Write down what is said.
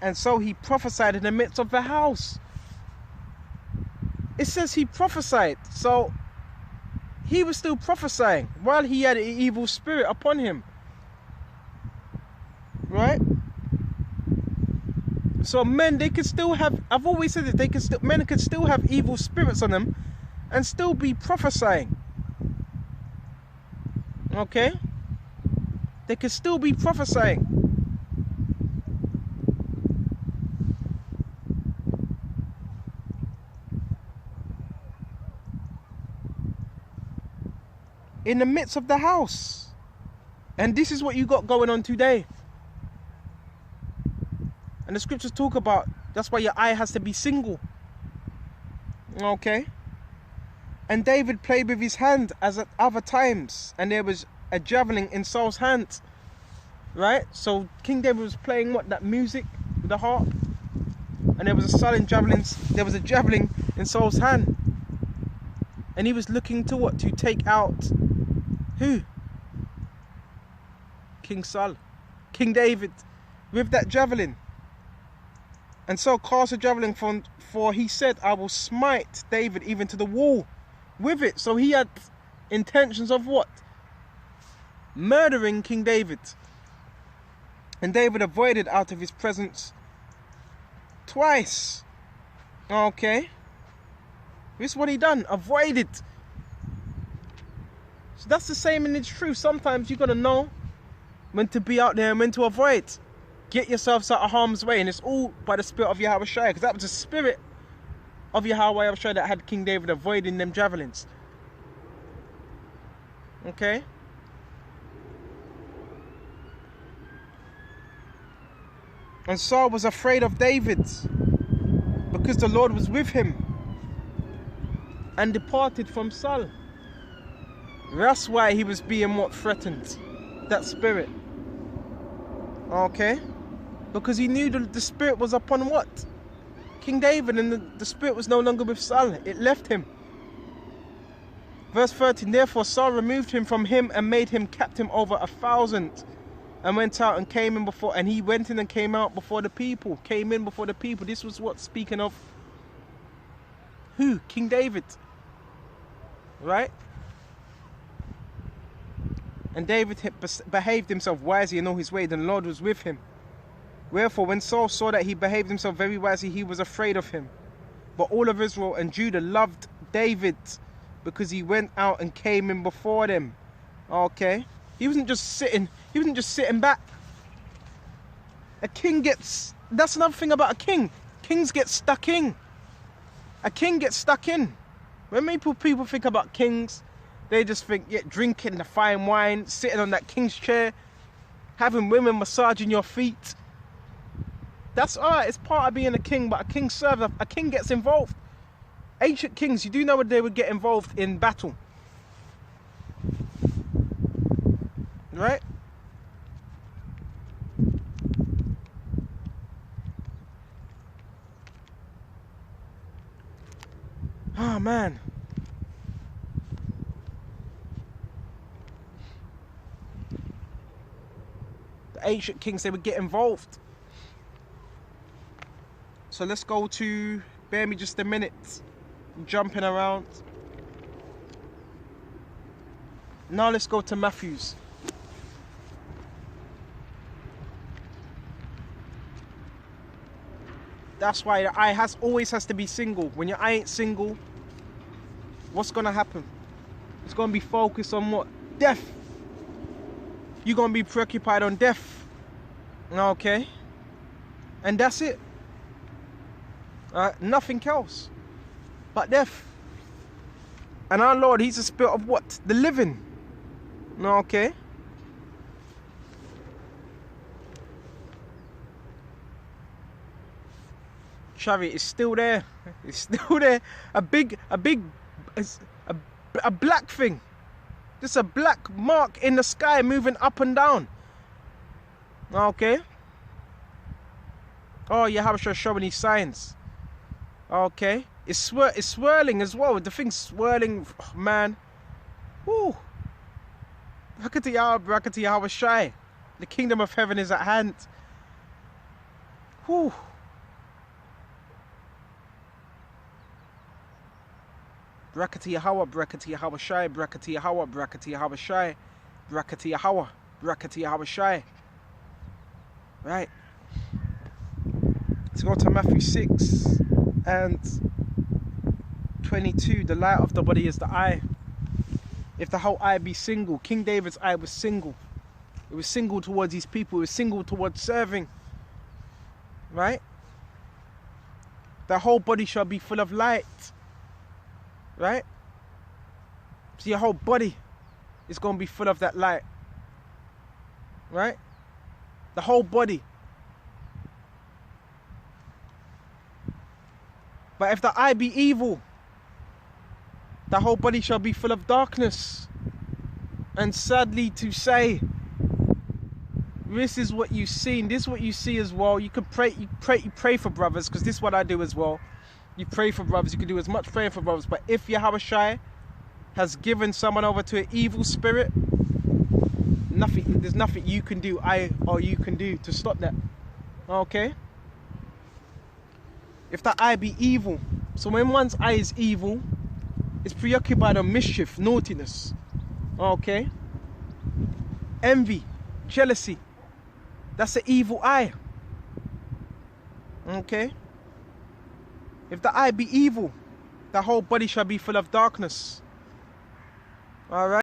And so he prophesied in the midst of the house. It says he prophesied. So he was still prophesying while he had an evil spirit upon him. Right? So men, they can still have, I've always said this, men can still have evil spirits on them and still be prophesying. Okay? They can still be prophesying. In the midst of the house. And this is what you got going on today. And the scriptures talk about, that's why your eye has to be single. Okay? And David played with his hand as at other times. And there was a javelin in Saul's hand. Right? So King David was playing what? That music with the harp. And there was a sullen javelin. There was a javelin in Saul's hand. And he was looking to what? To take out who? King Saul. King David. With that javelin. And so cast a javelin for he said, I will smite David even to the wall with it. So he had intentions of what? Murdering King David. And David avoided out of his presence twice. Okay. This is what he done. Avoided. So that's the same in its truth. Sometimes you got to know when to be out there and when to avoid. Get yourselves out of harm's way. And it's all by the spirit of Yahweh Shai. Because that was the spirit of Yahweh Shai that had King David avoiding them javelins. Okay. And Saul was afraid of David because the Lord was with him and departed from Saul. That's why he was being what? Threatened. That spirit. Okay. Because he knew the spirit was upon what? King David, and the spirit was no longer with Saul. It left him. Verse 13, therefore Saul removed him from him and made him captain over 1,000. And went out and came in before, and he went in and came out before the people. Came in before the people. This was what? Speaking of who? King David. Right? And David had behaved himself wisely in all his ways, and the Lord was with him. Wherefore, when Saul saw that he behaved himself very wisely, he was afraid of him. But all of Israel and Judah loved David because he went out and came in before them. Okay? He wasn't just sitting back. A king gets, that's another thing about a king. Kings get stuck in. A king gets stuck in. When people think about kings, they just think, yeah, drinking the fine wine, sitting on that king's chair, having women massaging your feet. That's alright, it's part of being a king, but a king serves, a king gets involved. Ancient kings, you do know that they would get involved in battle. Right? Oh man. The ancient kings, they would get involved. So let's go to, bear me just a minute, jumping around. Now let's go to Matthew's. That's why your eye always has to be single. When your eye ain't single, what's going to happen? It's going to be focused on what? Death. You're going to be preoccupied on death. Okay? And that's it. Nothing else but death. And our Lord, he's the spirit of what? The living. Okay? Chariot is still there. It's still there. A black thing. Just a black mark in the sky moving up and down. Okay? Oh, Yahweh showing these signs. Okay? It's swirling as well. The thing's swirling, oh, man. Woo. Rakati Yahweh Shai. The kingdom of heaven is at hand. Whew. Brakati Yahweh, Brakati Yahweh Shai, Brakati Yahweh, Brakati Yahweh Shai, Brakati Yahweh, Brakati Yahweh Shai. Right. Let's go to Matthew 6 and 22. The light of the body is the eye. If the whole eye be single, King David's eye was single. It was single towards his people. It was single towards serving. Right? The whole body shall be full of light. Right? So your whole body is going to be full of that light. Right? The whole body. But if the eye be evil, the whole body shall be full of darkness. And sadly to say, this is what you've seen. This is what you see as well. You could pray. You pray for brothers, because this is what I do as well. You pray for brothers. You can do as much praying for brothers. But if Yahweh Shai has given someone over to an evil spirit, there's nothing you can do, you can do to stop that. Okay? If the eye be evil, so when one's eye is evil, it's preoccupied on mischief, naughtiness. Okay? Envy, jealousy. That's an evil eye. Okay? If the eye be evil, the whole body shall be full of darkness. Alright?